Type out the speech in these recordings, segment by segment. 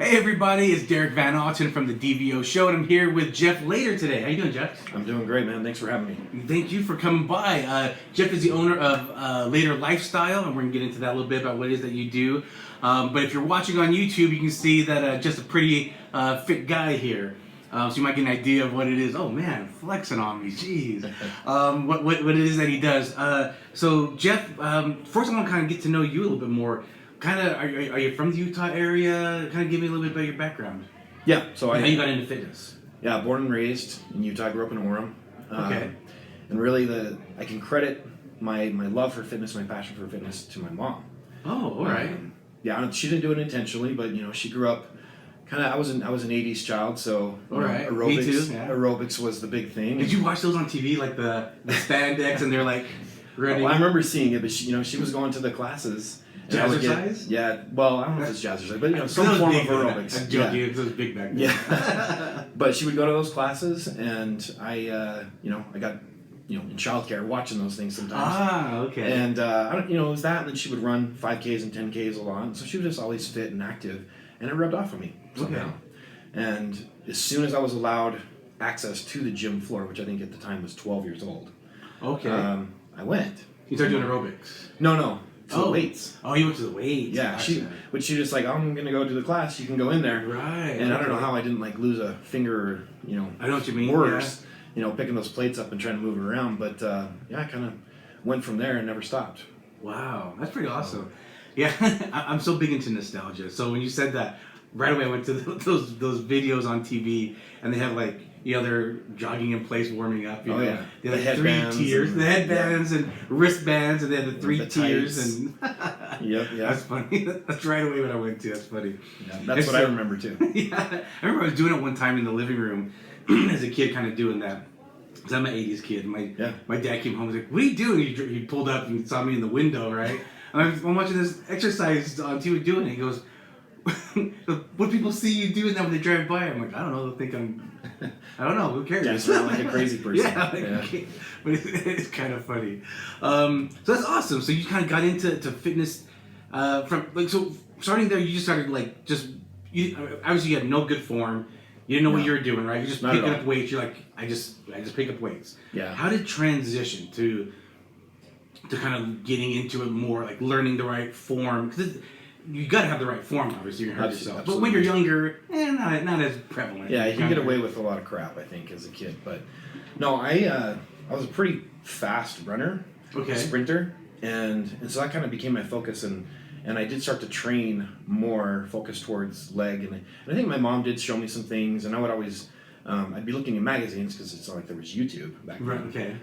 Hey everybody, it's Derek Van Otten from the DVO Show, and I'm here with Jeff Later today. How you doing, Jeff? I'm doing great, man. Thanks for having me. Thank you for coming by. Jeff is the owner of L8R Lifestyle, and we're going to get into that a little bit about what it is that you do. But if you're watching on YouTube, you can see that just a pretty fit guy here. So you might get an idea of what it is. Oh man, flexing on me, jeez. What it is that he does. So Jeff, first I want to kind of get to know you a little bit more. Kind of, are you from the Utah area? Kind of give me a little bit about your background. Yeah, so how you got into fitness? Yeah, born and raised in Utah. Grew up in Orem. Okay. And really, I can credit my love for fitness, my passion for fitness, to my mom. Oh, all right. Yeah, she didn't do it intentionally, but she grew up. Kind of, I was an '80s child, so right. aerobics. Me too, yeah. Aerobics was the big thing. Did you watch those on TV, like the spandex, and they're like running? Well, I remember seeing it, but she was going to the classes. Jazzercise? Yeah, well, I don't know if it's jazzercise, but some form of aerobics. I'm joking, it was big back then. Yeah, but she would go to those classes, and I got in childcare watching those things sometimes. Ah, okay. And it was that, and then she would run 5Ks and 10Ks a lot, so she was just always fit and active, and it rubbed off on me somehow. Okay. And as soon as I was allowed access to the gym floor, which I think at the time was 12 years old, okay, I went. You started doing aerobics? No. To the weights. Oh, you went to the weights. Yeah, gotcha. she just like, I'm gonna go to the class. You can go in there. Right. And I don't know how I didn't like lose a finger or I know what you mean. worse. Yeah. Picking those plates up and trying to move them around. But I kind of went from there and never stopped. Wow, that's pretty awesome. Yeah, I'm so big into nostalgia. So when you said that, right away I went to those videos on TV, and they have like. They're jogging in place, warming up. Yeah. They had the 3 tiers, the headbands and wristbands, and they had the 3 tiers. And yep. That's funny. That's right away what I went to. That's funny. Yeah, that's what I remember too. Yeah, I remember I was doing it one time in the living room as a kid, kind of doing that. Because I'm an '80s kid. My dad came home and was like, "What are you doing?" He pulled up and saw me in the window, right? And I'm watching this exercise on TV doing it. He goes, "What people see you doing that when they drive by?" I'm like, "I don't know. They'll think I don't know. Who cares?" Yeah, it's not like a crazy person. Yeah. But it's kind of funny. So that's awesome. So you kind of got into fitness so starting there. You just started obviously you had no good form. You didn't know what you were doing, right? You're just picking up weights. You're like, I just pick up weights. Yeah. How did transition to kind of getting into it more, like learning the right form? Because you got to have the right form, obviously, you're going to hurt yourself. Absolutely. But when you're younger, not as prevalent. Yeah, you can get away with a lot of crap, I think, as a kid. But no, I was a pretty fast runner, sprinter, and so that kind of became my focus, and I did start to train more focused towards leg, and I think my mom did show me some things, and I would always I'd be looking in magazines because it's not like there was YouTube back then. Right. Okay.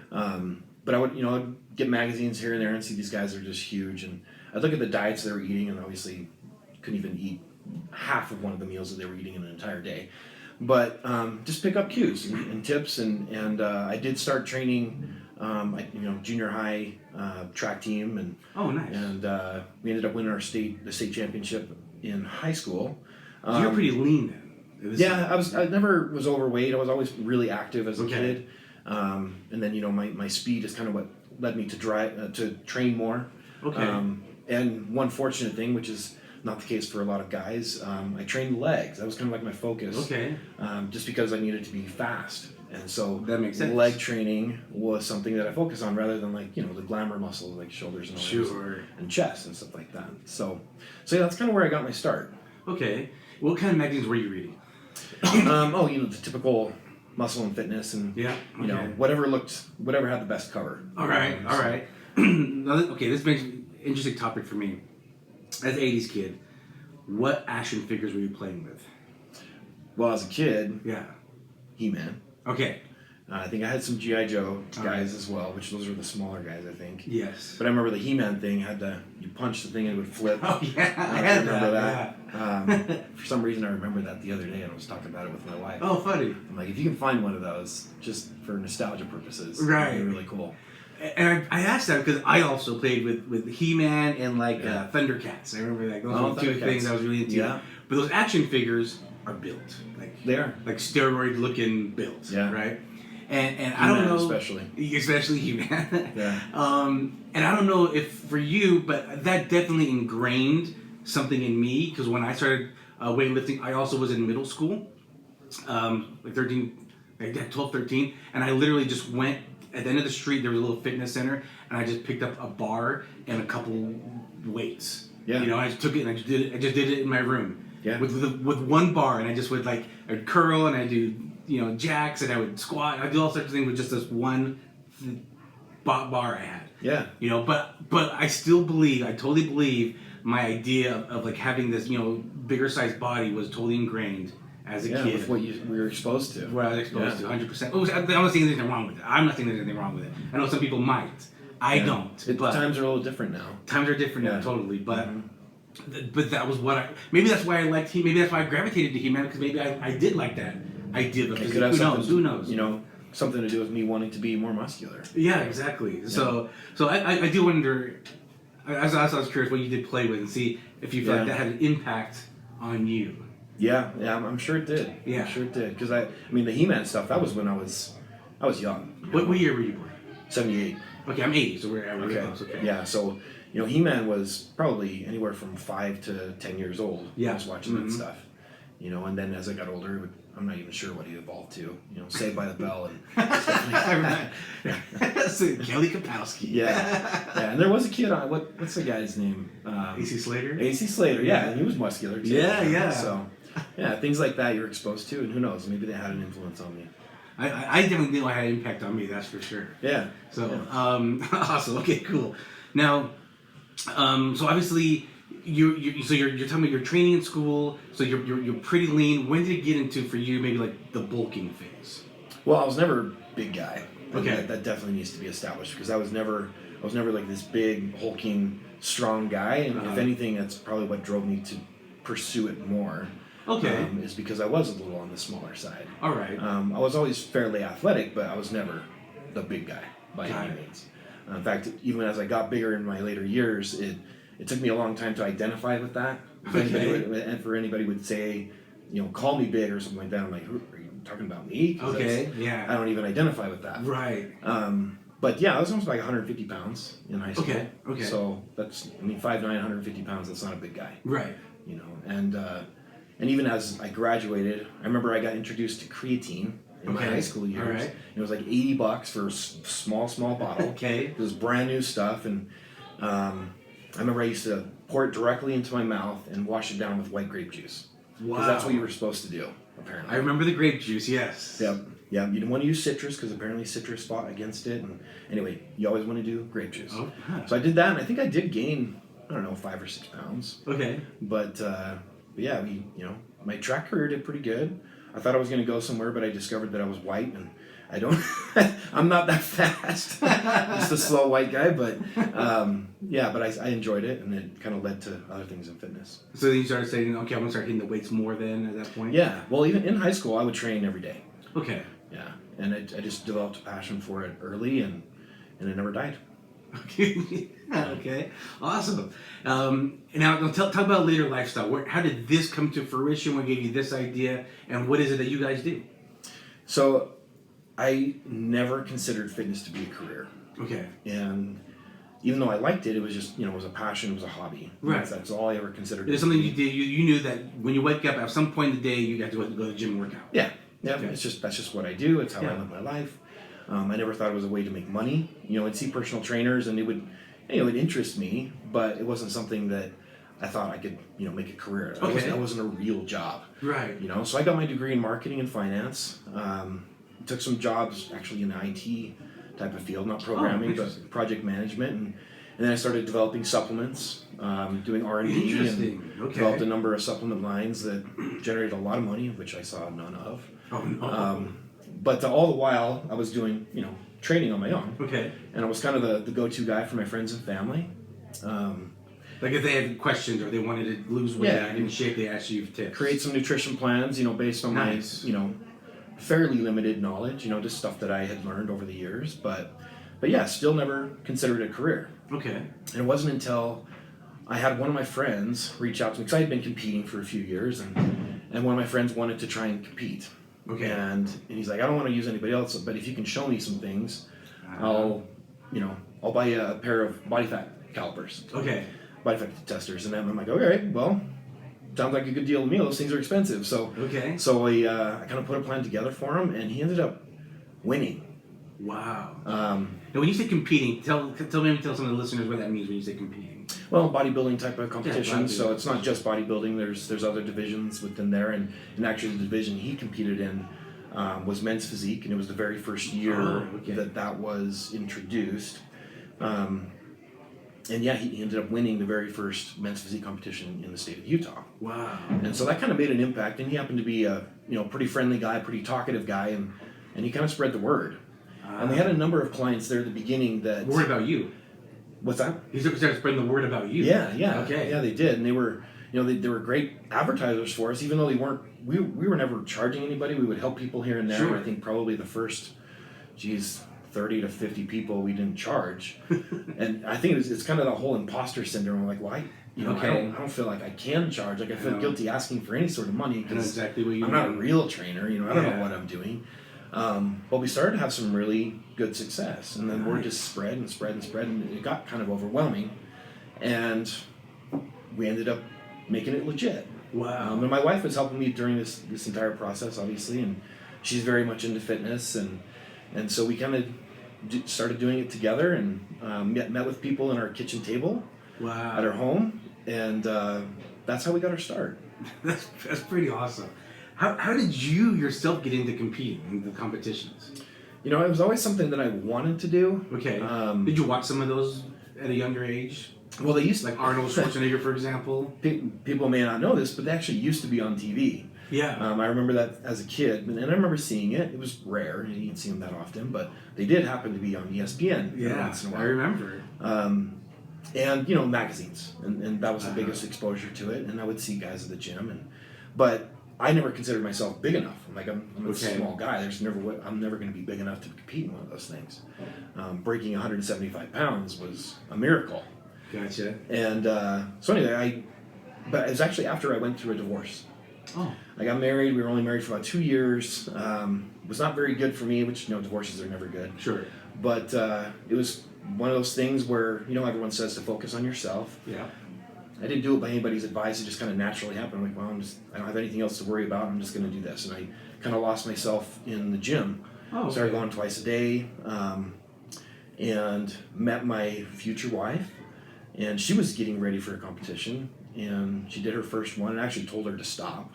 But I would I'd get magazines here and there and see these guys that are just huge, and I'd look at the diets they were eating, and obviously couldn't even eat half of one of the meals that they were eating in an entire day. But just pick up cues and tips, and I did start training, junior high track team, and oh, nice. And we ended up winning the state championship in high school. So you're pretty lean then. Yeah, I never was overweight. I was always really active as a kid, and then my speed is kind of what led me to train more. Okay. And one fortunate thing, which is not the case for a lot of guys, I trained legs. That was kind of like my focus. Okay. Just because I needed to be fast. And so that makes sense. Leg training was something that I focused on rather than the glamour muscles like shoulders and arms and chest and stuff like that. So yeah, that's kind of where I got my start. Okay. What kind of magazines were you reading? The typical muscle and fitness and whatever had the best cover. All right. Okay, this makes an interesting topic for me. As an 80s kid, what action figures were you playing with? Well, as a kid, yeah, He-Man. Okay. I think I had some G.I. Joe guys as well, which those were the smaller guys, I think. Yes. But I remember the He-Man thing you punch the thing and it would flip. Oh, yeah. I remember that. Yeah. For some reason, I remember that the other day, and I was talking about it with my wife. Oh, funny. I'm like, if you can find one of those, just for nostalgia purposes, right. it'd be really cool. And I asked that because I also played with He-Man and Thundercats. I remember that. Those were two things I was really into. Yeah. But those action figures are built. They are. Like steroid-looking builds. Yeah. Right? And I don't know... Especially He-Man. Yeah. And I don't know if for you, but that definitely ingrained something in me, because when I started weightlifting, I also was in middle school, like 13, like 12, 13, and I literally just went, at the end of the street, there was a little fitness center, and I just picked up a bar and a couple weights. Yeah. You know, I just took it and I just did it in my room. Yeah. With one bar, and I just would I would curl and I do, you know, jacks, and I would squat. I do all sorts of things with just this one bar I had. Yeah. You know, but I totally believe my idea of like having this, you know, bigger sized body was totally ingrained as a kid. With what we were exposed to. What I was exposed to, 100%. I'm not saying there's anything wrong with it. I'm not saying there's anything wrong with it. I know some people might. I don't. But times are a little different now. Times are different now, totally. But but that was what maybe that's why I liked He. Maybe that's why I gravitated to He-Man, because maybe I did like that idea of it. Who knows? You know, something to do with me wanting to be more muscular. Yeah, exactly. Yeah. So I do wonder. I was curious what you did play with and see if you feel like that had an impact on you. Yeah, I'm sure it did. Yeah, I'm sure it did. Because I mean, the He-Man stuff, that was when I was young. What year were you born? 78. Okay, I'm 80, so we're close. Okay. Yeah, so you know, He-Man was probably anywhere from 5 to 10 years old. Yeah, I was watching that stuff. You know, and then as I got older, I'm not even sure what he evolved to. You know, Saved by the Bell and stuff like that. So Kelly Kapowski. Yeah, and there was a kid on what's the guy's name? AC Slater. AC Slater, yeah, and he was muscular too. Yeah. So, yeah, things like that you're exposed to, and who knows, maybe they had an influence on me. I definitely know it had an impact on me. That's for sure. Yeah. So awesome. Okay, cool. Now, so obviously. You're telling me you're training in school, so you're pretty lean. When did it get into for you maybe like the bulking phase? Well, I was never a big guy. Okay. That definitely needs to be established, because I was never like this big hulking strong guy, and if anything, that's probably what drove me to pursue it more. Okay. Is because I was a little on the smaller side. All right. I was always fairly athletic, but I was never the big guy by any means. In fact, even as I got bigger in my later years, it took me a long time to identify with that. And for anybody would say, you know, call me big or something like that, I'm like, are you talking about me? Okay, yeah. I don't even identify with that. Right. But yeah, I was almost like 150 pounds in high school. Okay. So that's, 5'9", 150 pounds, that's not a big guy. Right. You know, and even as I graduated, I remember I got introduced to creatine in my high school years. All right. And it was like $80 for a small bottle. Okay. It was brand new stuff, and I remember I used to pour it directly into my mouth and wash it down with white grape juice. Wow. Because that's what you were supposed to do, apparently. I remember the grape juice, yes. Yep. Yeah, you didn't want to use citrus because apparently citrus fought against it. And anyway, you always want to do grape juice. Oh, huh. So I did that, and I think I did gain, 5 or 6 pounds. Okay. But yeah, my track career did pretty good. I thought I was going to go somewhere, but I discovered that I was white, and I'm not that fast. Just a slow white guy, but but I enjoyed it, and it kind of led to other things in fitness. So then you started saying, okay, I'm going to start hitting the weights more then at that point? Yeah, well, even in high school, I would train every day. Okay. Yeah, and I just developed a passion for it early, and it never died. Okay. Okay. Awesome. Now, talk about Later Lifestyle. How did this come to fruition? What gave you this idea? And what is it that you guys do? So, I never considered fitness to be a career. Okay. And even though I liked it, it was just, it was a passion, it was a hobby. Right. That's all I ever considered. It's something you did. You knew that when you wake up, at some point in the day, you got to go to the gym and work out. Yeah. Yeah. Okay. That's just what I do. It's how I live my life. I never thought it was a way to make money. I'd see personal trainers, and it would interest me, but it wasn't something that I thought I could, make a career. Okay. That wasn't a real job. Right. So I got my degree in marketing and finance. Took some jobs actually in the IT type of field, not programming, but project management, and then I started developing supplements, doing R&D, and developed a number of supplement lines that generated a lot of money, which I saw none of. Oh no. But all the while, I was doing, training on my own. Okay. And I was kind of the go-to guy for my friends and family. Like if they had questions or they wanted to lose weight in shape, they asked you tips. Create some nutrition plans, based on my, fairly limited knowledge, just stuff that I had learned over the years. But yeah, still never considered it a career. Okay. And it wasn't until I had one of my friends reach out to me, because I had been competing for a few years, and one of my friends wanted to try and compete. Okay. And he's like, I don't want to use anybody else, but if you can show me some things, I'll buy you a pair of body fat calipers. Okay. body fat testers, and then I'm like, okay, well, sounds like a good deal to me. Those things are expensive, so I kind of put a plan together for him, and he ended up winning. Wow. Now, when you say competing, tell some of the listeners what that means when you say competing. Well, bodybuilding type of competition. Yeah, so it's not just bodybuilding. There's other divisions within there, and actually the division he competed in was men's physique, and it was the very first year that was introduced. And yeah, he ended up winning the very first men's physique competition in the state of Utah. Wow. And so that kind of made an impact. And he happened to be a pretty friendly guy, pretty talkative guy, and he kind of spread the word. And we had a number of clients there at the beginning that... Word about you. What's that? He started spreading the word about you. Yeah. Okay. Yeah, they did. And they were, they were great advertisers for us, even though they weren't... We were never charging anybody. We would help people here and there. Sure. I think probably the first, 30 to 50 people we didn't charge. And I think it's kind of the whole imposter syndrome. I'm like, why? I don't feel like I can charge. Like I feel guilty asking for any sort of money because exactly what you I'm not a real trainer. I don't know what I'm doing. But we started to have some really good success, and then word just spread and spread and spread, and it got kind of overwhelming, and we ended up making it legit. Wow. And my wife was helping me during this entire process, obviously, and she's very much into fitness, and so we kind of started doing it together, and met with people in our kitchen table at our home, and that's how we got our start. That's pretty awesome. How did you yourself get into competing in the competitions? It was always something that I wanted to do. Okay. Did you watch some of those at a younger age? Well, they used like Arnold Schwarzenegger, for example. People may not know this, but they actually used to be on TV. Yeah. I remember that as a kid, and I remember seeing it. It was rare; you didn't see them that often, but they did happen to be on ESPN. Once in a while. I remember. And magazines, and that was the biggest exposure to it. And I would see guys at the gym, but I never considered myself big enough. I'm a small guy. I'm never going to be big enough to compete in one of those things. Breaking 175 pounds was a miracle. Gotcha. And so anyway, but it was actually after I went through a divorce. Oh. I got married. We were only married for about 2 years. It was not very good for me, which divorces are never good. Sure. But it was one of those things where everyone says to focus on yourself. Yeah. I didn't do it by anybody's advice. It just kind of naturally happened. I'm like, well, I don't have anything else to worry about. I'm just going to do this. And I kind of lost myself in the gym. Oh, okay. Started going twice a day, and met my future wife. And she was getting ready for a competition. And she did her first one, and I actually told her to stop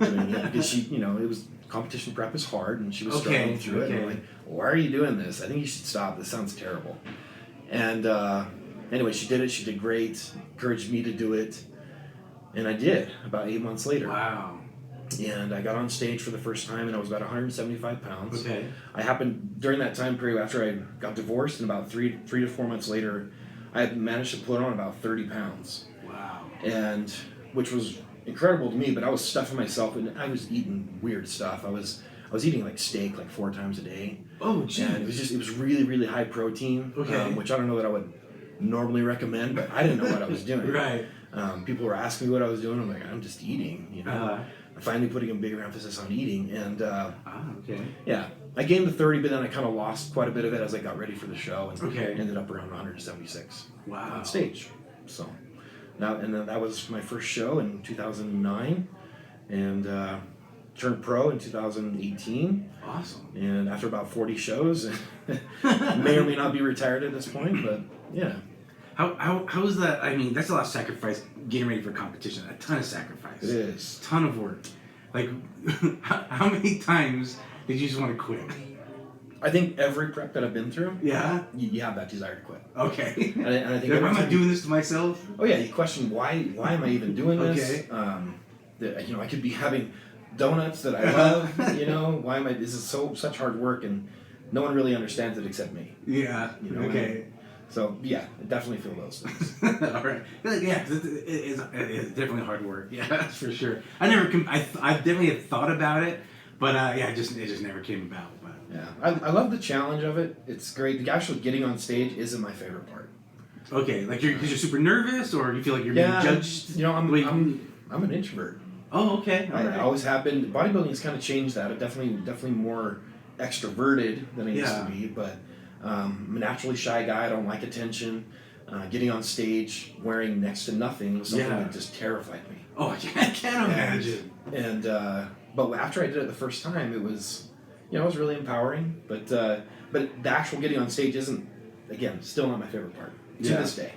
doing it because she, it was competition prep is hard, and she was struggling through it. And I'm like, why are you doing this? I think you should stop. This sounds terrible. And anyway, she did it. She did great. Encouraged me to do it, and I did about 8 months later. Wow. And I got on stage for the first time, and I was about 175 pounds. Okay. I happened during that time period after I got divorced, and about three to 4 months later, I had managed to put on about 30 pounds. Wow. And which was incredible to me, but I was stuffing myself, and I was eating weird stuff. I was eating like steak like 4 times a day. Oh, geez. And it was really, really high protein. Okay. Which I don't know that I would normally recommend, but I didn't know what I was doing. Right. People were asking me what I was doing. I'm like, I'm just eating. I'm finally putting a bigger emphasis on eating, and okay. Yeah, I gained the 30, but then I kind of lost quite a bit of it as I got ready for the show, and ended up around 176. Wow. On stage. So now, and then that was my first show in 2009, and turned pro in 2018. Awesome. And after about 40 shows, may or may not be retired at this point, but yeah. How is that? I mean, that's a lot of sacrifice getting ready for competition. A ton of sacrifice. It is. A ton of work. Like, how many times did you just want to quit? I think every prep that I've been through, yeah, you have that desire to quit. Okay. And I think am I doing this to myself? Oh yeah, you question why am I even doing this? Okay. I could be having donuts that I love. Why am I? This is such hard work, and no one really understands it except me. Yeah. Okay. So yeah, I definitely feel those things. All right. Yeah, it's definitely hard work. Yeah, that's for sure. I definitely had thought about it, but it just never came about. But yeah, I love the challenge of it. It's great. The actual getting on stage isn't my favorite part. Okay, like because you're super nervous, or you feel like you're being judged. I'm an introvert. Oh, okay. I always have been. Bodybuilding has kind of changed that. I'm definitely more extroverted than I used to be, but I'm a naturally shy guy. I don't like attention. Getting on stage wearing next to nothing was something that just terrified me. Oh, I can't imagine. And but after I did it the first time, it was, it was really empowering. But the actual getting on stage isn't, again, still not my favorite part to this day.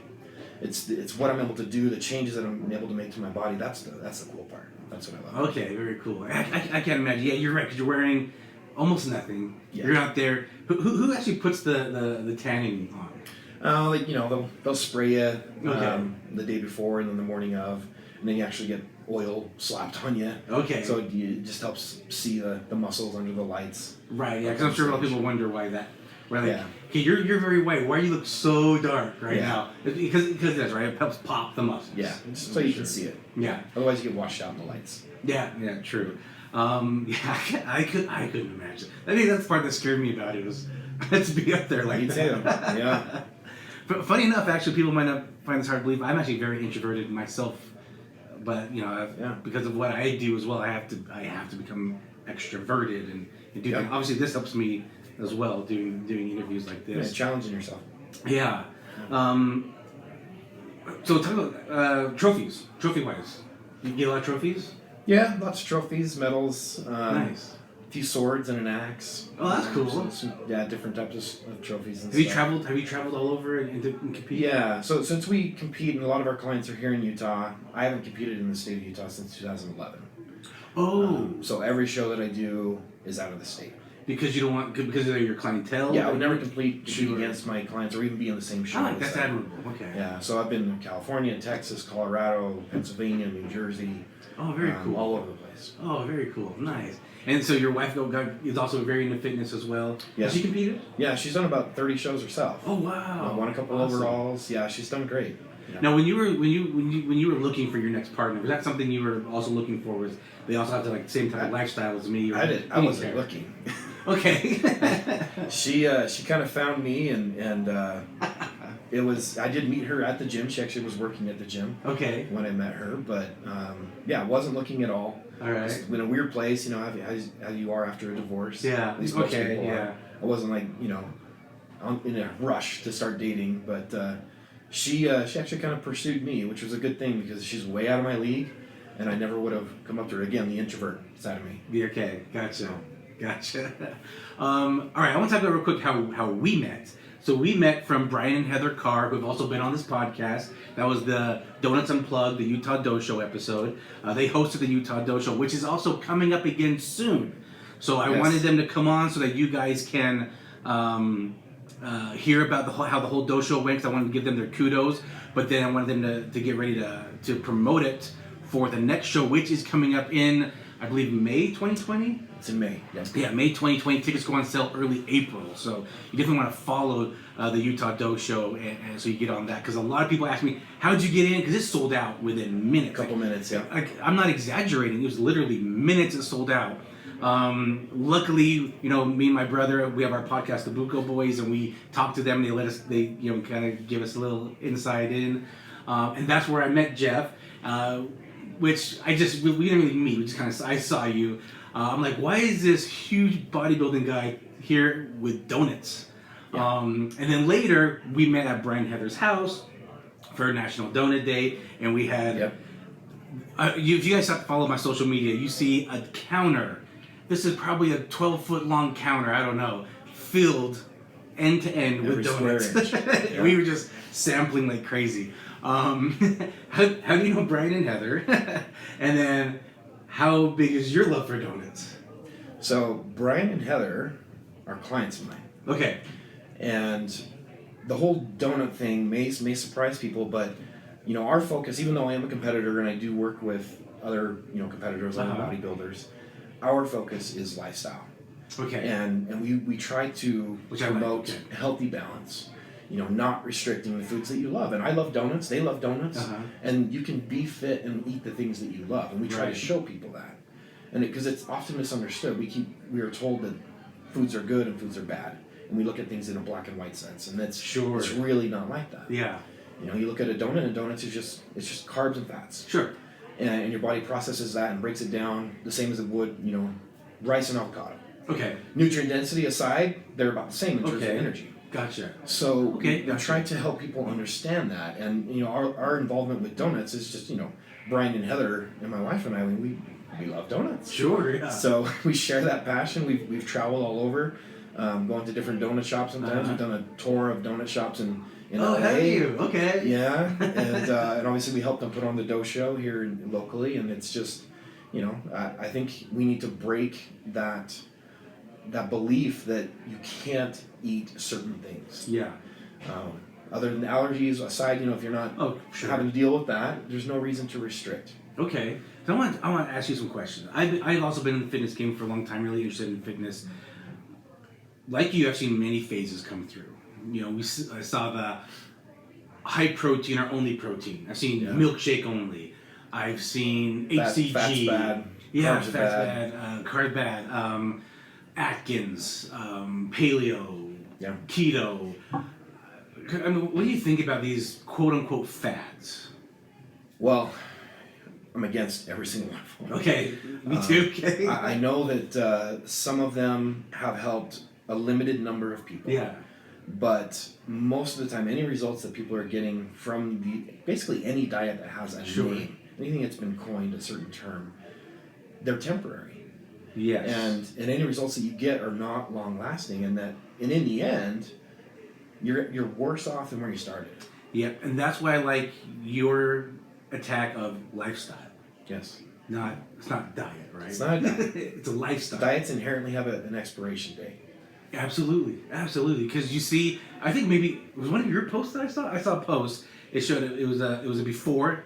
It's what I'm able to do, the changes that I'm able to make to my body. That's the cool part. That's what I love. Okay, very cool. I can't imagine. Yeah, you're right, because you're wearing almost nothing. Yeah. You're out there. Who actually puts the tanning on? They'll spray you the day before and then the morning of, and then you actually get oil slapped on you. Okay. So it just helps see the muscles under the lights. Right. Yeah, because I'm sure a lot of people wonder why that. Right. Like, okay, you're very white. Why do you look so dark now? Because that's right. It helps pop the muscles. Yeah. So you can see it. Yeah. Otherwise, you get washed out in the lights. Yeah. Yeah. True. I couldn't imagine. I think that's the part that scared me about it was to be up there like Me that. too. Yeah. But funny enough, actually, people might not find this hard to believe. I'm actually very introverted myself, but because of what I do as well, I have to become extroverted and do things. Obviously, this helps me as well doing interviews like this. Yeah, challenging yourself. Yeah. So talk about trophies. Trophy-wise, you get a lot of trophies? Yeah, lots of trophies, medals. Nice. A few swords and an axe. Oh, that's cool. Different types of trophies and stuff. Have you traveled all over and compete? Yeah, so since we compete and a lot of our clients are here in Utah, I haven't competed in the state of Utah since 2011. Oh. So every show that I do is out of the state. Because you don't want, because of your clientele? Yeah, I would never compete against my clients or even be in the same show. That's admirable. Okay. Yeah, so I've been in California, Texas, Colorado, Pennsylvania, New Jersey. Oh, very cool. All over the place. Oh, very cool. Nice. And so your wife is also very into fitness as well. Yeah. Has she competed? Yeah, she's done about 30 shows herself. Oh, wow. Won a couple overalls. Yeah, she's done great. Yeah. Now, when you were looking for your next partner, was that something you were also looking for? Was they also have the same type of lifestyle as me? I wasn't looking. Okay. She kind of found me, and it was, I did meet her at the gym. She actually was working at the gym. Okay. When I met her, but I wasn't looking at all. All right. Just in a weird place, how you are after a divorce. Yeah. Okay. Yeah. I wasn't in a rush to start dating, but she actually kind of pursued me, which was a good thing because she's way out of my league, and I never would have come up to her again. The introvert side of me. Yeah. Okay. Gotcha. All right. I want to talk about real quick how we met. So we met from Brian and Heather Carr, who have also been on this podcast. That was the Donuts Unplugged, the Utah Dough Show episode. They hosted the Utah Dough Show, which is also coming up again soon. So I wanted them to come on so that you guys can hear about how the whole Dough Show went, because I wanted to give them their kudos. But then I wanted them to get ready to promote it for the next show, which is coming up in, I believe, May 2020? It's in May. Yeah, May 2020. Tickets go on sale early April. So you definitely want to follow the Utah Dough Show and so you get on that. Because a lot of people ask me, how did you get in? Because it sold out within minutes. A couple minutes, yeah. I'm not exaggerating. It was literally minutes it sold out. Luckily, me and my brother, we have our podcast, The Buco Boys, and we talked to them. They kind of give us a little insight in. And that's where I met Jeff. Which we didn't really meet. We just I saw you. I'm like, why is this huge bodybuilding guy here with donuts? Yeah. And then later, we met at Brian Heather's house for National Donut Day, and we had. Yep. If you guys have to follow my social media, you see a counter. This is probably a 12-foot long counter. I don't know, filled end to end with donuts. Yeah. We were just sampling like crazy. How do you know Brian and Heather? And then, how big is your love for donuts? So Brian and Heather are clients of mine. Okay. And the whole donut thing may surprise people, but our focus, even though I am a competitor and I do work with other competitors, other bodybuilders, our focus is lifestyle. Okay. And we try to promote healthy balance. Not restricting the foods that you love. And I love donuts. They love donuts. And you can be fit and eat the things that you love. And we try to show people that. And because it's often misunderstood. We are told that foods are good and foods are bad. And we look at things in a black and white sense. And it's really not like that. Yeah. You look at a donut, and donuts is just carbs and fats. Sure. And your body processes that and breaks it down the same as it would, rice and avocado. Okay. Nutrient density aside, they're about the same in terms of energy. Gotcha. So okay, we try to help people understand that, and our involvement with donuts is just Brian and Heather and my wife and I, we love donuts. Sure, yeah. So we share that passion. We've traveled all over, going to different donut shops sometimes. We've done a tour of donut shops in LA. Have you? Okay. Yeah, and obviously we helped them put on the DVO Show here locally, and it's just, I think we need to break that belief that you can't eat certain things. Yeah. Other than allergies aside, if you're not having to deal with that, there's no reason to restrict. Okay. So I want to ask you some questions. I've also been in the fitness game for a long time, really interested in fitness. Like you, I've seen many phases come through. I saw the high protein or only protein. I've seen milkshake only. I've seen HCG. Fat's bad. Yeah, carbs fat's bad. Carb bad. Atkins. Paleo. Yeah. Keto. I mean, what do you think about these quote-unquote fads? Well, I'm against every single one of them. Okay, me too. Okay. I know that some of them have helped a limited number of people. Yeah. But most of the time, any results that people are getting from basically any diet that has a name, anything that's been coined a certain term, they're temporary. Yes. And any results that you get are not long lasting, and in the end, you're worse off than where you started. Yeah, and that's why I like your attack of lifestyle. Yes. It's not diet, right? It's not a diet. It's a lifestyle. Diets inherently have an expiration date. Absolutely. Because you see, I think maybe it was one of your posts that I saw. I saw a post. It showed it was a before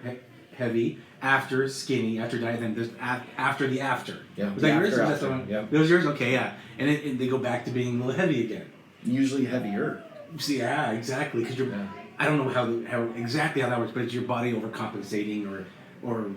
heavy, after skinny, after diet, then there's after the after. Yeah. Was that yours? After, yeah. That was yours. Okay, yeah. And they go back to being a little heavy again. Usually heavier. See, yeah, exactly. Because you're. Yeah. I don't know how exactly how that works, but it's your body overcompensating or.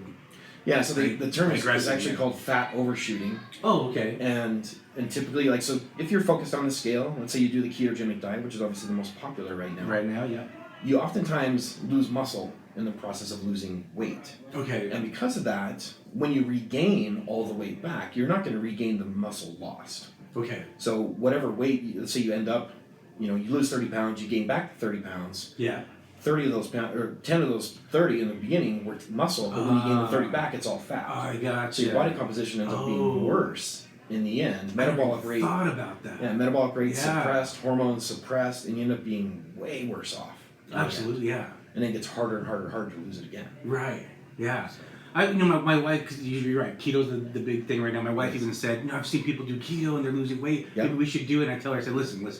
Yeah, so the term is actually called fat overshooting. Oh, okay. And typically, so if you're focused on the scale, let's say you do the ketogenic diet, which is obviously the most popular right now. Right now, yeah. You oftentimes lose muscle in the process of losing weight. Okay. And because of that, when you regain all the weight back, you're not going to regain the muscle lost. Okay. So whatever weight, let's say you end up, you lose 30 pounds, you gain back 30 pounds. Yeah. 30 of those pounds, or 10 of those 30 in the beginning were muscle, but when you gain the 30 back, it's all fat. I gotcha. So your body composition ends up being worse in the end. Metabolic rate. Thought about that. Yeah, metabolic rate suppressed, hormones suppressed, and you end up being way worse off. Absolutely, yeah. And then it gets harder and harder and harder to lose it again. Right. Yeah. So. My wife, because you're right, keto's the big thing right now. My wife even said, I've seen people do keto and they're losing weight. Yep. Maybe we should do it. And I tell her, I said, listen.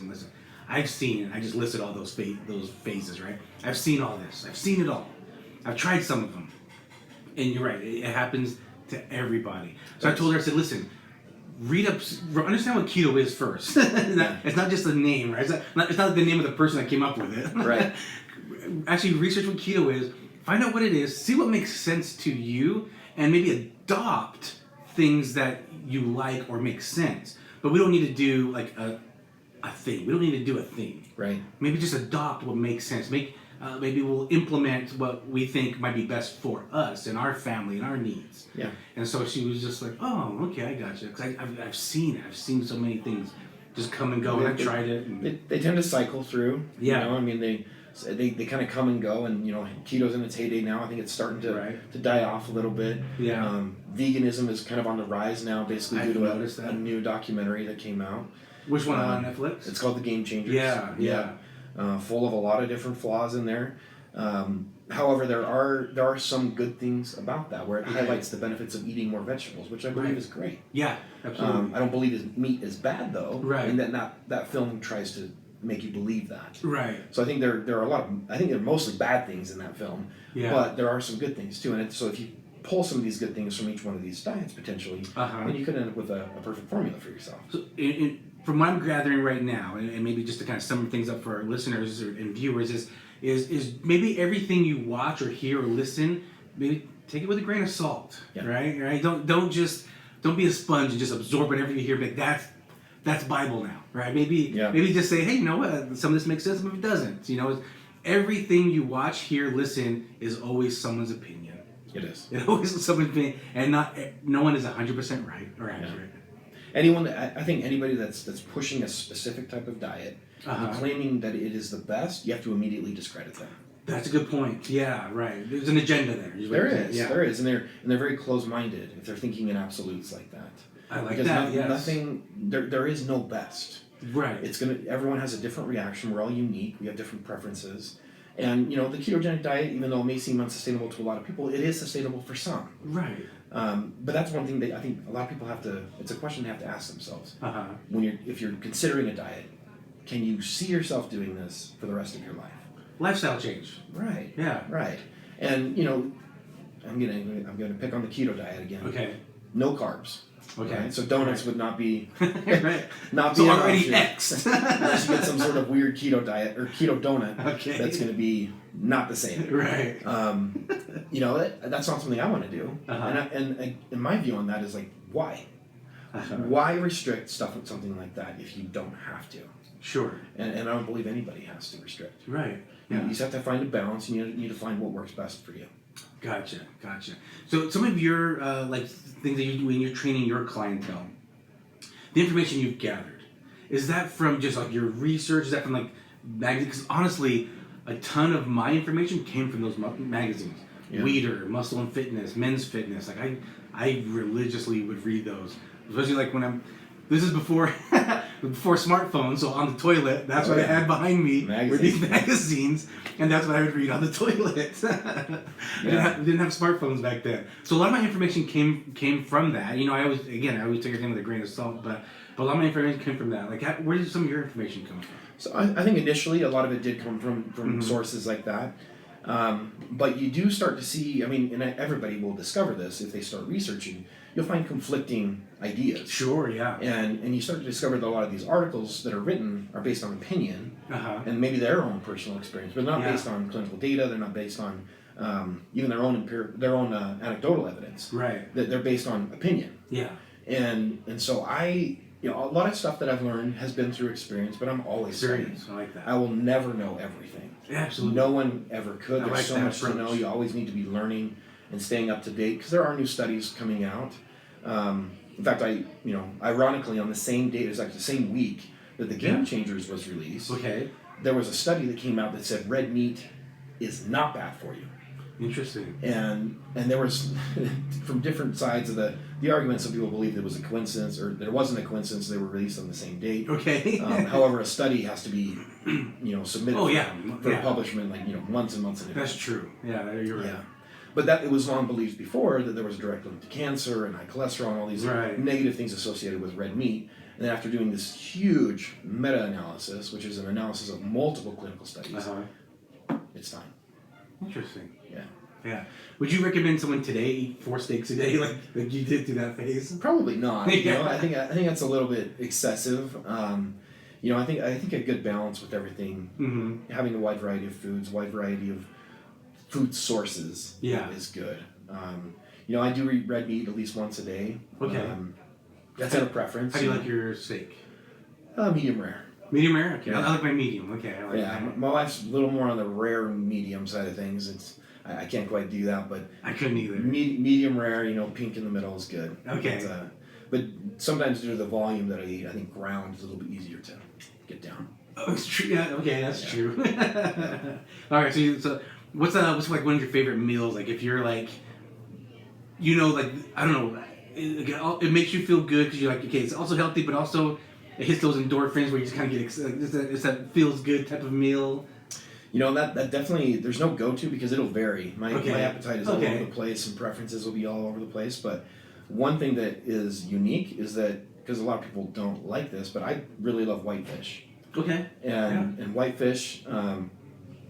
I've seen it. I just listed all those phases, right? I've seen all this. I've seen it all. I've tried some of them. And you're right. It happens to everybody. So I told her, I said, listen, understand what keto is first. It's not just a name, right? It's not the name of the person that came up with it. Right. Actually, research what keto is. Find out what it is. See what makes sense to you. And maybe adopt things that you like or make sense. But we don't need to do like a thing. We don't need to do a thing. Right. Maybe just adopt what makes sense. Maybe we'll implement what we think might be best for us and our family and our needs. Yeah. And so she was just like, oh, okay, I got you. Because I've seen it. I've seen so many things just come and go. And I've tried it. And they tend to cycle through. Yeah. I mean, they kind of come and go. And, keto's in its heyday now. I think it's starting to die off a little bit. Yeah. Veganism is kind of on the rise now, basically due to a new documentary that came out. Which one on Netflix? It's called The Game Changers. Yeah. Full of a lot of different flaws in there. However, there are some good things about that, where it highlights the benefits of eating more vegetables, which I believe is great. Yeah, absolutely. I don't believe meat is bad though. Right. And that film tries to make you believe that. Right. So I think there are a lot of, I think there are mostly bad things in that film. Yeah. But there are some good things too, and so if you pull some of these good things from each one of these diets potentially, then you could end up with a perfect formula for yourself. So from what I'm gathering right now, and maybe just to kind of sum things up for our listeners and viewers, is maybe everything you watch or hear or listen, maybe take it with a grain of salt, right? Don't be a sponge and just absorb whatever you hear. But that's Bible now, right? Maybe just say, hey, you know what? Some of this makes sense, some of it doesn't. Everything you watch, hear, listen is always someone's opinion. It is. It always is someone's opinion, and no one is 100% right or accurate. I think anybody that's pushing a specific type of diet And claiming that it is the best, you have to immediately discredit them. That's a good point. Yeah, right. There's an agenda there. There is, and they're very close-minded if they're thinking in absolutes like that. I like because that. Nothing. There is no best. Right. Everyone has a different reaction. We're all unique. We have different preferences. And, the ketogenic diet, even though it may seem unsustainable to a lot of people, it is sustainable for some. Right. But that's one thing that I think a lot of people it's a question they have to ask themselves. If you're considering a diet, can you see yourself doing this for the rest of your life? Lifestyle change. Right. Yeah. Right. And, I'm gonna pick on the keto diet again. Okay. No carbs. Okay. Right? So donuts would not be right. not so be already X. Unless you get some sort of weird keto diet or keto donut that's going to be not the same. Right. That's not something I want to do. And my view on that is like, why? Why restrict something like that if you don't have to? Sure. And I don't believe anybody has to restrict. Right. Yeah. You just have to find a balance. And you need to find what works best for you. Gotcha. So some of your things that you do when you're training your clientele, the information you've gathered, is that from just like your research? Is that from like magazines? Because honestly, a ton of my information came from those magazines. Yeah. Weeder, Muscle and Fitness, Men's Fitness. Like I religiously would read those, especially like when this is before smartphones, so on the toilet, that's what I had behind me were these magazines, and that's what I would read on the toilet. We didn't have smartphones back then. So a lot of my information came from that. I always take everything with a grain of salt, but a lot of my information came from that. Like, where did some of your information come from? So I think initially a lot of it did come from sources like that. But you do start to see, and everybody will discover this if they start researching, you'll find conflicting ideas. Sure, yeah. And you start to discover that a lot of these articles that are written are based on opinion and maybe their own personal experience, but not based on clinical data. They're not based on even their own anecdotal evidence. Right. They're based on opinion. Yeah. And so a lot of stuff that I've learned has been through experience, but I'm always studying. I like that. I will never know everything. Absolutely. No one ever could. There's like so that much approach. to know. You always need to be learning and staying up to date because there are new studies coming out. In fact, ironically, on the same date, it was like the same week that the Game Changers was released. Okay. There was a study that came out that said red meat is not bad for you. Interesting. And there was from different sides of the argument. Some people believed it was a coincidence, or there wasn't a coincidence. They were released on the same date. Okay. However, a study has to be, submitted for publishment, months and months in advance. That's true. Yeah, you're right. Yeah. But it was long believed before that there was a direct link to cancer and high cholesterol and all these negative things associated with red meat. And then after doing this huge meta-analysis, which is an analysis of multiple clinical studies, it's time. Interesting. Yeah. Yeah. Would you recommend someone today eat 4 steaks a day like you did through that phase? Probably not. I think that's a little bit excessive. I think a good balance with everything, having a wide variety of foods, wide variety of food sources is good. I do eat red meat at least once a day. Okay. That's out of preference. How do you like your steak? Medium rare. Medium rare? Okay. Yeah. I like my medium. Okay. I like that. My wife's a little more on the rare medium side of things. I can't quite do that, but I couldn't either. Medium rare, pink in the middle is good. Okay. But sometimes due to the volume that I eat, I think ground is a little bit easier to get down. Oh, it's true. Yeah. Okay, that's true. All right. So what's like one of your favorite meals? Like if you're like, I don't know, it makes you feel good because you're like, okay, it's also healthy, but also it hits those endorphins where you just kind of get it's that feels good type of meal. That definitely, there's no go-to because it'll vary. My appetite is all over the place and preferences will be all over the place. But one thing that is unique is that, because a lot of people don't like this, but I really love whitefish. Okay. And whitefish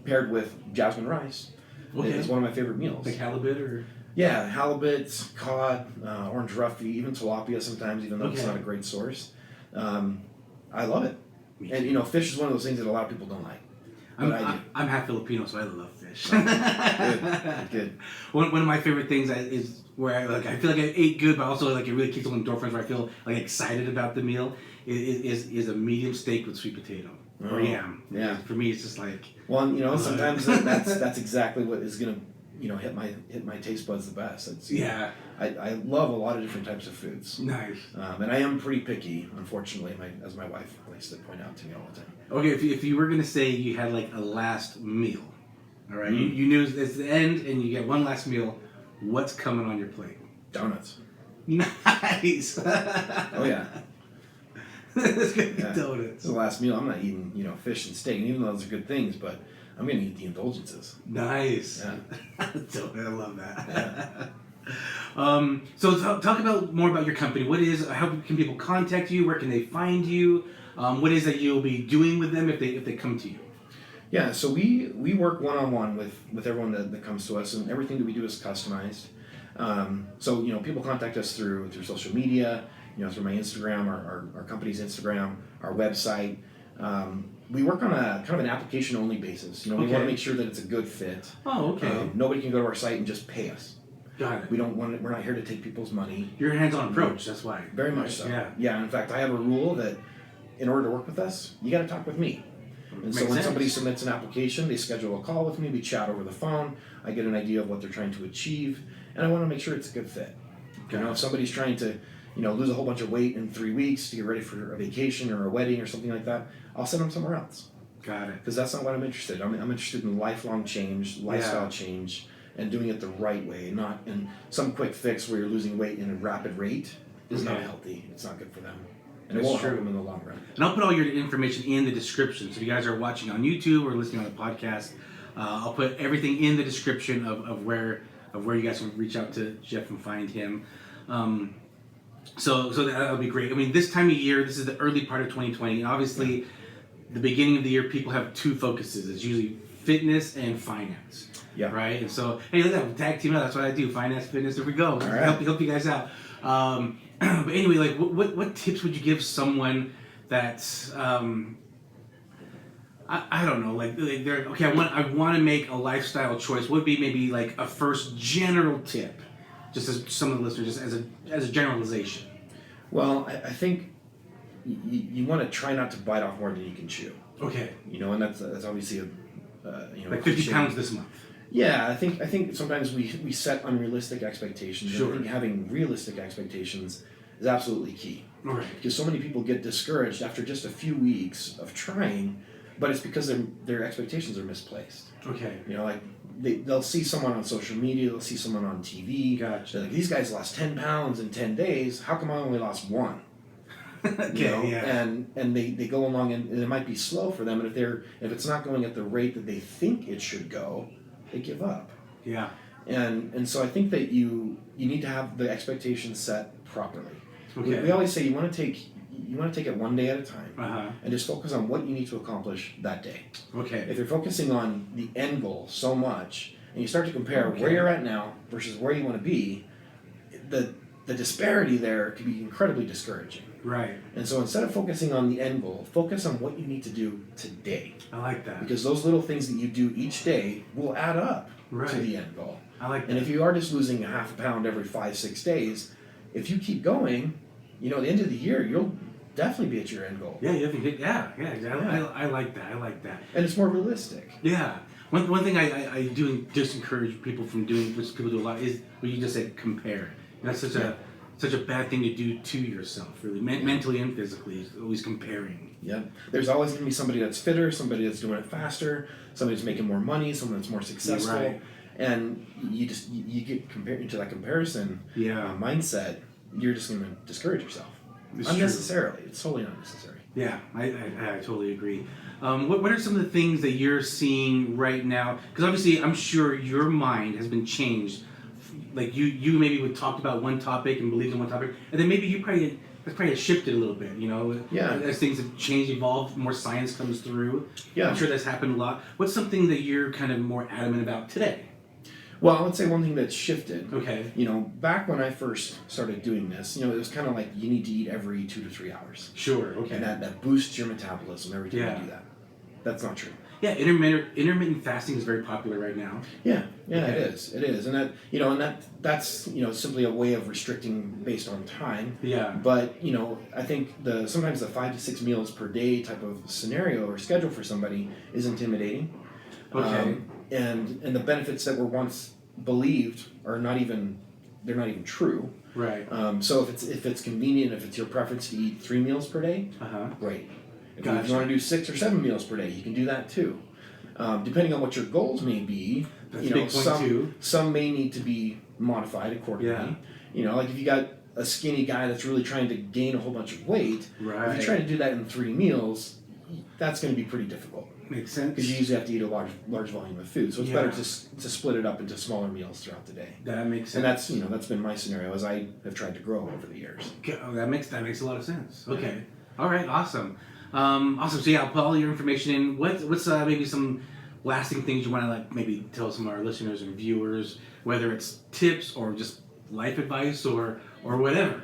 paired with jasmine rice is one of my favorite meals. Like halibut or? Yeah, halibut, cod, orange roughy, even tilapia sometimes, even though it's not a great source. I love it. And fish is one of those things that a lot of people don't like. I'm half Filipino, so I love fish. Good. One of my favorite things is where I feel like I ate good, but also like it really keeps on endorphins. Where I feel like excited about the meal is a medium steak with sweet potato or yam. Yeah. For me, it's just like. Well, sometimes that's exactly what is gonna hit my taste buds the best. I love a lot of different types of foods. Nice. And I am pretty picky, unfortunately, as my wife likes to point out to me all the time. Okay, if you were going to say you had like a last meal, all right, you knew it's the end and you get one last meal, what's coming on your plate? Donuts. Nice. Oh, yeah. It's going to be donuts. It's the last meal. I'm not eating, fish and steak, and even though those are good things, but I'm going to eat the indulgences. Nice. Yeah. I love that. Yeah. So talk more about your company. How can people contact you? Where can they find you? What is that you'll be doing with them if they come to you? Yeah, so we work one-on-one with everyone that comes to us, and everything that we do is customized. So people contact us through social media, through my Instagram, our company's Instagram, our website. We work on a kind of an application-only basis. We want to make sure that it's a good fit. Oh, okay. Nobody can go to our site and just pay us. Got it. We're not here to take people's money. You're a hands-on approach, that's why. Very much so. Yeah. Yeah, in fact, I have a rule that in order to work with us, you got to talk with me. And so when somebody submits an application, they schedule a call with me, we chat over the phone, I get an idea of what they're trying to achieve, and I want to make sure it's a good fit. If somebody's trying to, lose a whole bunch of weight in 3 weeks to get ready for a vacation or a wedding or something like that, I'll send them somewhere else. Got it. Because that's not what I'm interested in. I'm interested in lifelong change, lifestyle change, and doing it the right way, not in some quick fix where you're losing weight in a rapid rate is not healthy. It's not good for them. And it won't help them in the long run. And I'll put all your information in the description. So if you guys are watching on YouTube or listening on the podcast, I'll put everything in the description of where you guys can reach out to Jeff and find him. So that'll be great. I mean, this time of year, this is the early part of 2020. And obviously, the beginning of the year, people have two focuses. It's usually fitness and finance. Yeah. Right? And so, hey, look at that. Tag team out. That's what I do. Finance, fitness. There we go. All right. Help you guys out. But anyway, like, what tips would you give someone that's, I don't know, like they're, okay, I want to make a lifestyle choice. What would be maybe like a first general tip, just as some of the listeners, just as a generalization? Well, I think you want to try not to bite off more than you can chew. Okay. And that's obviously like 50 pounds this month. Yeah, I think sometimes we set unrealistic expectations. Sure. I think having realistic expectations is absolutely key. Right. Because so many people get discouraged after just a few weeks of trying, but it's because their expectations are misplaced. Okay. Like they'll see someone on social media, they'll see someone on TV. Gotcha. They're like, these guys lost 10 pounds in 10 days. How come I only lost 1? Okay. Yeah. And they go along and it might be slow for them. And if it's not going at the rate that they think it should go, they give up. Yeah. And so I think that you need to have the expectations set properly. Okay. We always say you want to take it one day at a time, and just focus on what you need to accomplish that day. Okay. If you're focusing on the end goal so much, and you start to compare where you're at now versus where you want to be, the disparity there can be incredibly discouraging. Right. And so instead of focusing on the end goal, focus on what you need to do today. I like that. Because those little things that you do each day will add up to the end goal. I like that. And if you are just losing a half a pound every 5-6 days, if you keep going, at the end of the year, you'll definitely be at your end goal. Yeah, exactly. I like that. I like that. And it's more realistic. Yeah. One thing I do just encourage people from doing, which people do a lot, is what you just said, compare. That's such a bad thing to do to yourself, really, mentally and physically. Always comparing. Yeah. There's always going to be somebody that's fitter, somebody that's doing it faster, somebody that's making more money, someone that's more successful. Right. And you get compared into that comparison mindset, you're just going to discourage yourself. It's unnecessarily. True. It's totally unnecessary. Yeah, I totally agree. What are some of the things that you're seeing right now? Because obviously, I'm sure your mind has been changed. Like you maybe would talk about one topic and believed in one topic, and then maybe that's probably shifted a little bit. Yeah. As things have changed, evolved, more science comes through. Yeah. I'm sure that's happened a lot. What's something that you're kind of more adamant about today? Well, I would say one thing that's shifted. Okay. Back when I first started doing this, it was kind of like you need to eat every 2 to 3 hours. Sure. Okay. And that boosts your metabolism every time you do that. That's not true. Yeah, intermittent fasting is very popular right now. Yeah, okay. It is, and that's simply a way of restricting based on time. Yeah. But I think sometimes the 5 to 6 meals per day type of scenario or schedule for somebody is intimidating. Okay. And the benefits that were once believed are not even they're not even true. Right. So if it's convenient, if it's your preference to eat 3 meals per day, great. If you want to do 6 or 7 meals per day, you can do that too. Depending on what your goals may be, some may need to be modified accordingly. Yeah. Like if you got a skinny guy that's really trying to gain a whole bunch of weight, if you're trying to do that in 3 meals, that's going to be pretty difficult. Makes sense. Because you usually have to eat a large volume of food, so it's better to split it up into smaller meals throughout the day. That makes sense. And that's been my scenario as I have tried to grow over the years. Okay, that makes a lot of sense. Okay, all right, awesome. So yeah, I'll put all your information in. What's maybe some lasting things you want to maybe tell some of our listeners and viewers, whether it's tips or just life advice or whatever.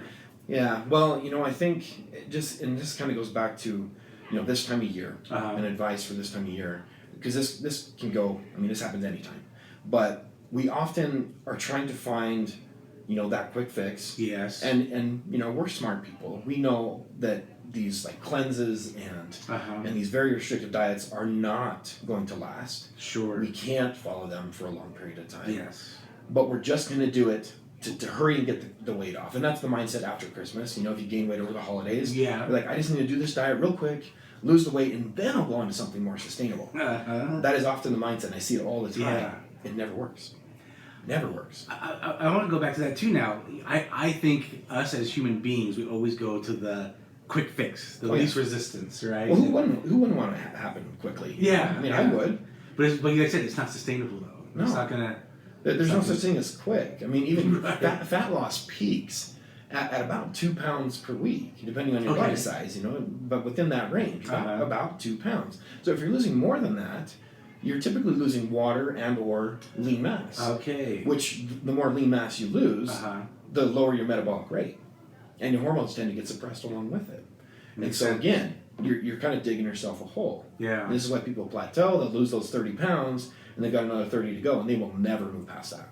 Yeah, well, I think this kind of goes back to this time of year and advice for this time of year, because this can go. This happens anytime, but we often are trying to find that quick fix. Yes. And we're smart people. We know that these cleanses and these very restrictive diets are not going to last. Sure. We can't follow them for a long period of time. Yes. But we're just going to do it to hurry and get the weight off. And that's the mindset after Christmas. If you gain weight over the holidays, you're I just need to do this diet real quick, lose the weight, and then I'll go on to something more sustainable. That is often the mindset. I see it all the time. Yeah. It never works. Never works. I want to go back to that too now. I think us as human beings, we always go to the quick fix, the least resistance, right? Well, who wouldn't want it to happen quickly? Yeah. I would. But like I said, it's not sustainable though. No. It's not going to... There's no such thing as quick. Even fat loss peaks at about 2 pounds per week, depending on your body size, but within that range, about 2 pounds. So if you're losing more than that, you're typically losing water and or lean mass. Okay. Which the more lean mass you lose, the lower your metabolic rate. And your hormones tend to get suppressed along with it. Makes sense. Again, you're kind of digging yourself a hole. Yeah. And this is why people plateau, they'll lose those 30 pounds, and they've got another 30 to go, and they will never move past that.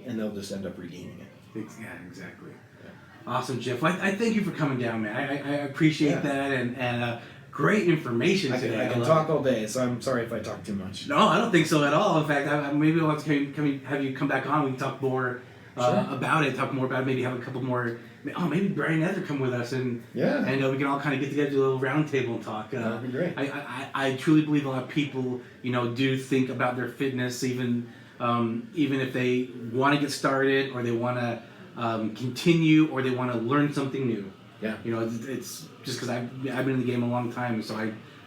And they'll just end up regaining it. Yeah, exactly. Yeah. Awesome, Jeff. I thank you for coming down, man. I appreciate that, and great information today. I can talk all day, so I'm sorry if I talk too much. No, I don't think so at all. In fact, maybe I'll have to have you come back on. We can talk more about it, maybe have a couple more. Maybe Brian Ether come with us, and we can all kind of get together, do a little round table and talk. That'd be great. I truly believe a lot of people, do think about their fitness, even if they want to get started, or they want to continue, or they want to learn something new. Yeah. It's just because I've been in the game a long time, so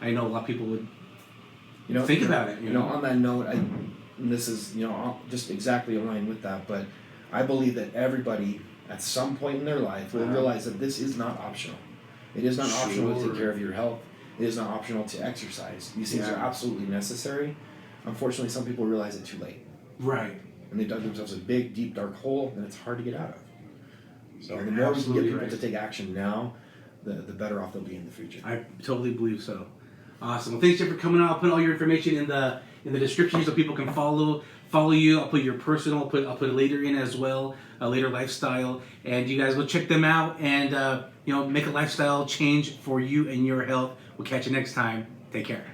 I know a lot of people would think about it. On that note, and this is just exactly aligned with that, but I believe that everybody at some point in their life will realize that this is not optional. It is not optional to take care of your health. It is not optional to exercise. These things are absolutely necessary. Unfortunately, some people realize it too late. Right. And they dug themselves a big, deep, dark hole, and it's hard to get out of. So the more we can get people to take action now, the better off they'll be in the future. I totally believe so. Awesome. Well, thanks, Jeff, for coming on. I'll put all your information in the description so people can follow you. I'll put your personal. I'll put it later in as well. L8R Lifestyle, and you guys go check them out and make a lifestyle change for you and your health. We'll catch you next time. Take care.